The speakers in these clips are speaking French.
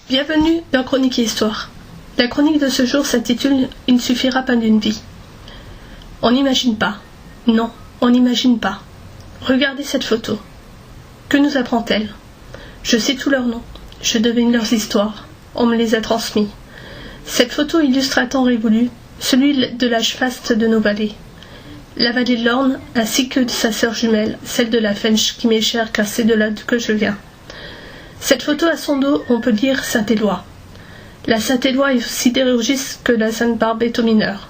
Bienvenue dans Chronique et Histoire. La chronique de ce jour s'intitule « Il ne suffira pas d'une vie ». On n'imagine pas. Non, on n'imagine pas. Regardez cette photo. Que nous apprend-elle? Je sais tous leurs noms. Je devine leurs histoires. On me les a transmis. Cette photo illustre un temps révolu, celui de l'âge faste de nos vallées. La vallée de l'Orne, ainsi que de sa sœur jumelle, celle de la Fensch, qui m'est chère car c'est de là que je viens. Cette photo à son dos, on peut lire Saint-Éloi. La Saint-Éloi est aussi sidérurgiste que la Sainte-Barbe est au mineur.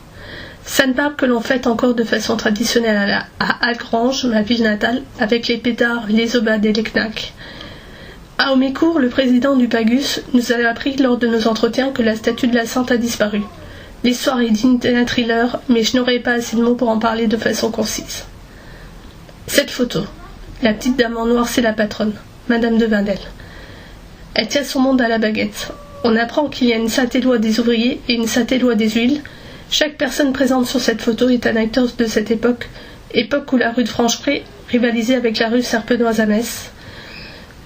Sainte-Barbe que l'on fête encore de façon traditionnelle à Algrange, ma ville natale, avec les pétards, les aubades et les knacks. À Homécourt, le président du Pagus nous a appris lors de nos entretiens que la statue de la Sainte a disparu. L'histoire est digne d'un thriller, mais je n'aurai pas assez de mots pour en parler de façon concise. Cette photo. La petite dame en noir, c'est la patronne, Madame de Vindel. Elle tient son monde à la baguette. On apprend qu'il y a une Saint-Éloi des ouvriers et une Saint-Éloi des huiles. Chaque personne présente sur cette photo est un acteur de cette époque où la rue de Franchepré rivalisait avec la rue Serpenoise à Metz,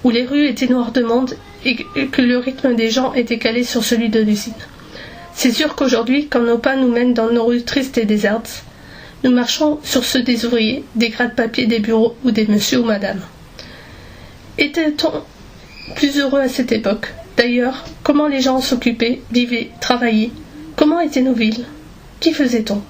où les rues étaient noires de monde et que le rythme des gens était calé sur celui de l'usine. C'est sûr qu'aujourd'hui, quand nos pas nous mènent dans nos rues tristes et désertes, nous marchons sur ceux des ouvriers, des gratte-papier des bureaux ou des messieurs ou madame. Était-on plus heureux à cette époque? D'ailleurs, comment les gens s'occupaient, vivaient, travaillaient? Comment étaient nos villes? Qui faisait-on?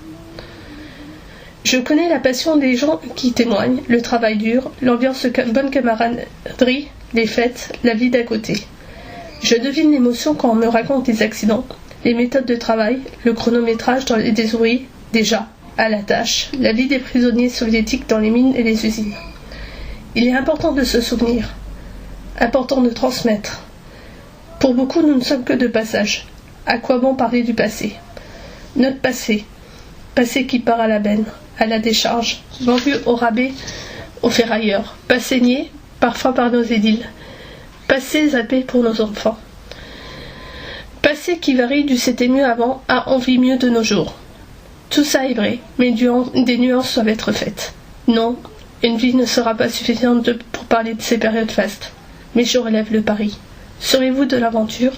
Je connais la passion des gens qui témoignent, le travail dur, l'ambiance bonne camaraderie, les fêtes, la vie d'à côté. Je devine l'émotion quand on me raconte les accidents, les méthodes de travail, le chronométrage des ouvriers, déjà, à la tâche, la vie des prisonniers soviétiques dans les mines et les usines. Il est important de se souvenir, important de transmettre. Pour beaucoup, nous ne sommes que de passage. À quoi bon parler du passé? Notre passé, passé qui part à la benne, à la décharge, vendu au rabais, aux ferrailleurs, passé nié, parfois par nos édiles, passé zappé pour nos enfants. Passé qui varie du c'était mieux avant à on vit mieux de nos jours. Tout ça est vrai, mais des nuances doivent être faites. Non, une vie ne sera pas suffisante pour parler de ces périodes fastes. Mais je relève le pari. Serez-vous de l'aventure?